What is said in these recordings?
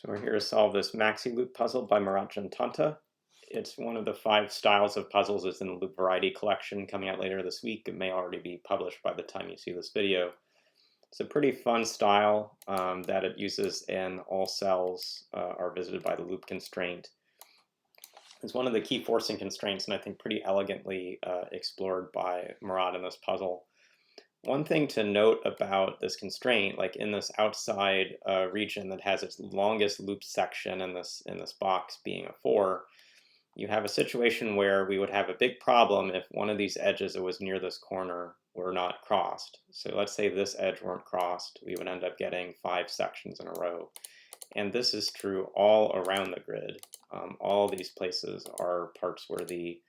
So we're here to solve this Maxi Loop puzzle by Murat and Tonta. It's one of the 5 styles of puzzles that's in the Loop Variety collection coming out later this week. It may already be published by the time you see this video. It's a pretty fun style that it uses in all cells are visited by the loop constraint. It's one of the key forcing constraints, and I think pretty elegantly explored by Murat in this puzzle. One thing to note about this constraint, like in this outside region that has its longest loop section in this box being a 4, you have a situation where we would have a big problem if one of these edges that was near this corner were not crossed. So let's say this edge weren't crossed, we would end up getting 5 sections in a row. And this is true all around the grid. All these places are parts where the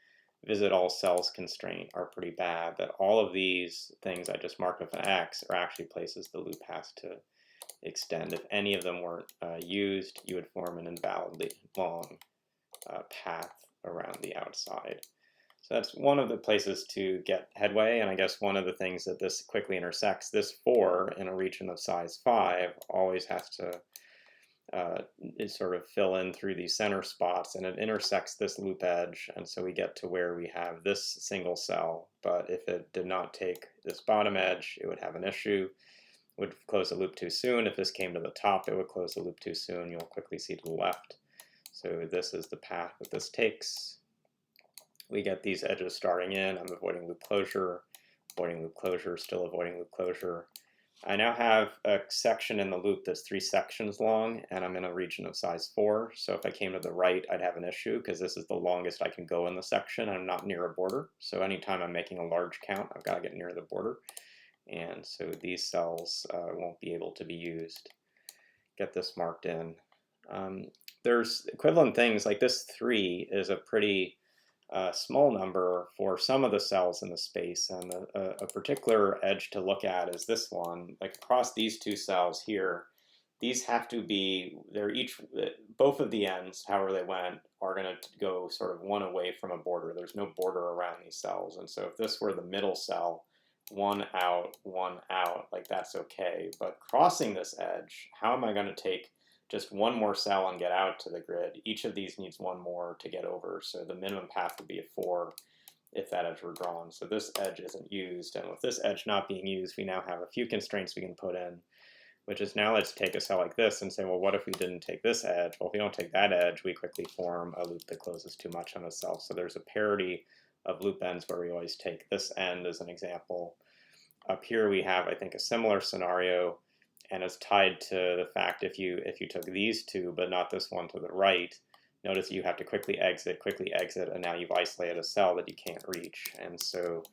visit all cells constraint are pretty bad, that all of these things I just marked with an X are actually places the loop has to extend. If any of them weren't used, you would form an invalidly long path around the outside. So that's one of the places to get headway, and I guess one of the things that this quickly intersects, this 4 in a region of size 5 always has to sort of fill in through these center spots, and it intersects this loop edge, and so we get to where we have this single cell, but if it did not take this bottom edge, it would have an issue. It would close the loop too soon. If this came to the top, it would close the loop too soon. You'll quickly see to the left. So this is the path that this takes. We get these edges starting in. I'm avoiding loop closure, still avoiding loop closure. I now have a section in the loop that's 3 sections long, and I'm in a region of size 4. So if I came to the right, I'd have an issue because this is the longest I can go in the section. I'm not near a border. So anytime I'm making a large count, I've got to get near the border. And so these cells won't be able to be used. Get this marked in. There's equivalent things like this 3 is a pretty small number for some of the cells in the space, and a particular edge to look at is this one. Like across these 2 cells here, these have to be, they're each, both of the ends, however they went, are going to go sort of one away from a border. There's no border around these cells, and so if this were the middle cell, 1 out, 1 out, like that's okay. But crossing this edge, how am I going to take just 1 more cell and get out to the grid? Each of these needs 1 more to get over, so the minimum path would be a 4 if that edge were drawn. So this edge isn't used, and with this edge not being used, we now have a few constraints we can put in, which is now let's take a cell like this and say, well, what if we didn't take this edge? Well, if we don't take that edge, we quickly form a loop that closes too much on a cell. So there's a parity of loop ends where we always take this end as an example. Up here we have, I think, a similar scenario, and it's tied to the fact if you took these 2 but not this one to the right, notice you have to quickly exit, and now you've isolated a cell that you can't reach. And so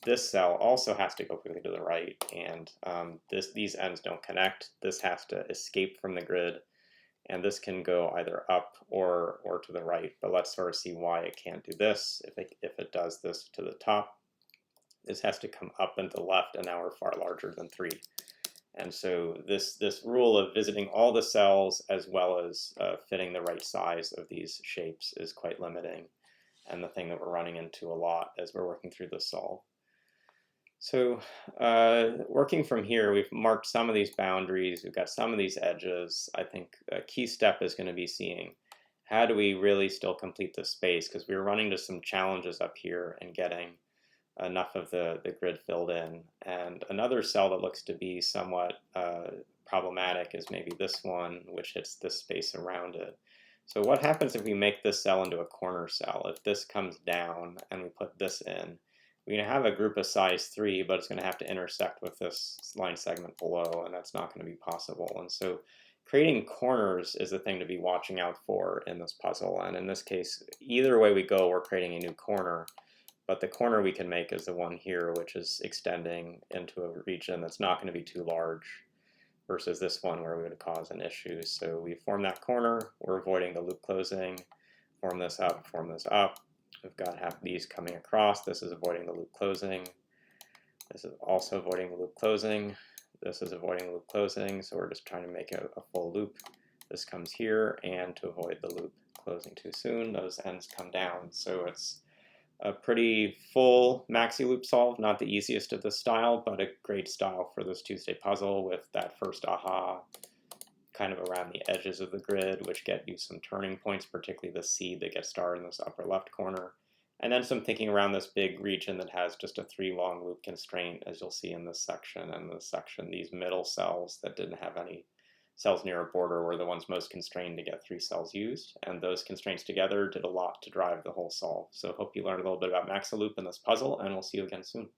this cell also has to go quickly to the right, and these ends don't connect. This has to escape from the grid, and this can go either up or to the right. But let's sort of see why it can't do this. If it does this to the top, this has to come up and to the left, and now we're far larger than 3. And so this rule of visiting all the cells as well as fitting the right size of these shapes is quite limiting, and the thing that we're running into a lot as we're working through this solve. So working from here, we've marked some of these boundaries, we've got some of these edges. I think a key step is going to be seeing how do we really still complete this space, because we're running into some challenges up here and getting enough of the grid filled in. And another cell that looks to be somewhat problematic is maybe this one, which hits this space around it. So what happens if we make this cell into a corner cell? If this comes down and we put this in, we're going to have a group of size 3, but it's going to have to intersect with this line segment below, and that's not going to be possible. And so creating corners is the thing to be watching out for in this puzzle. And in this case, either way we go, we're creating a new corner. But the corner we can make is the one here, which is extending into a region that's not going to be too large, versus this one where we would cause an issue. So we form that corner, we're avoiding the loop closing, form this up, We've got half these coming across. This is avoiding the loop closing. This is also avoiding the loop closing. This is avoiding the loop closing, so we're just trying to make a full loop. This comes here, and to avoid the loop closing too soon, those ends come down. So it's a pretty full Maxi Loop solve, not the easiest of this style, but a great style for this Tuesday puzzle with that first aha kind of around the edges of the grid, which get you some turning points, particularly the seed that gets starred in this upper left corner. And then some thinking around this big region that has just a 3 long loop constraint, as you'll see in this section and this section. These middle cells that didn't have any cells near a border were the ones most constrained to get 3 cells used, and those constraints together did a lot to drive the whole solve. So hope you learned a little bit about Maxi Loop in this puzzle, and we'll see you again soon.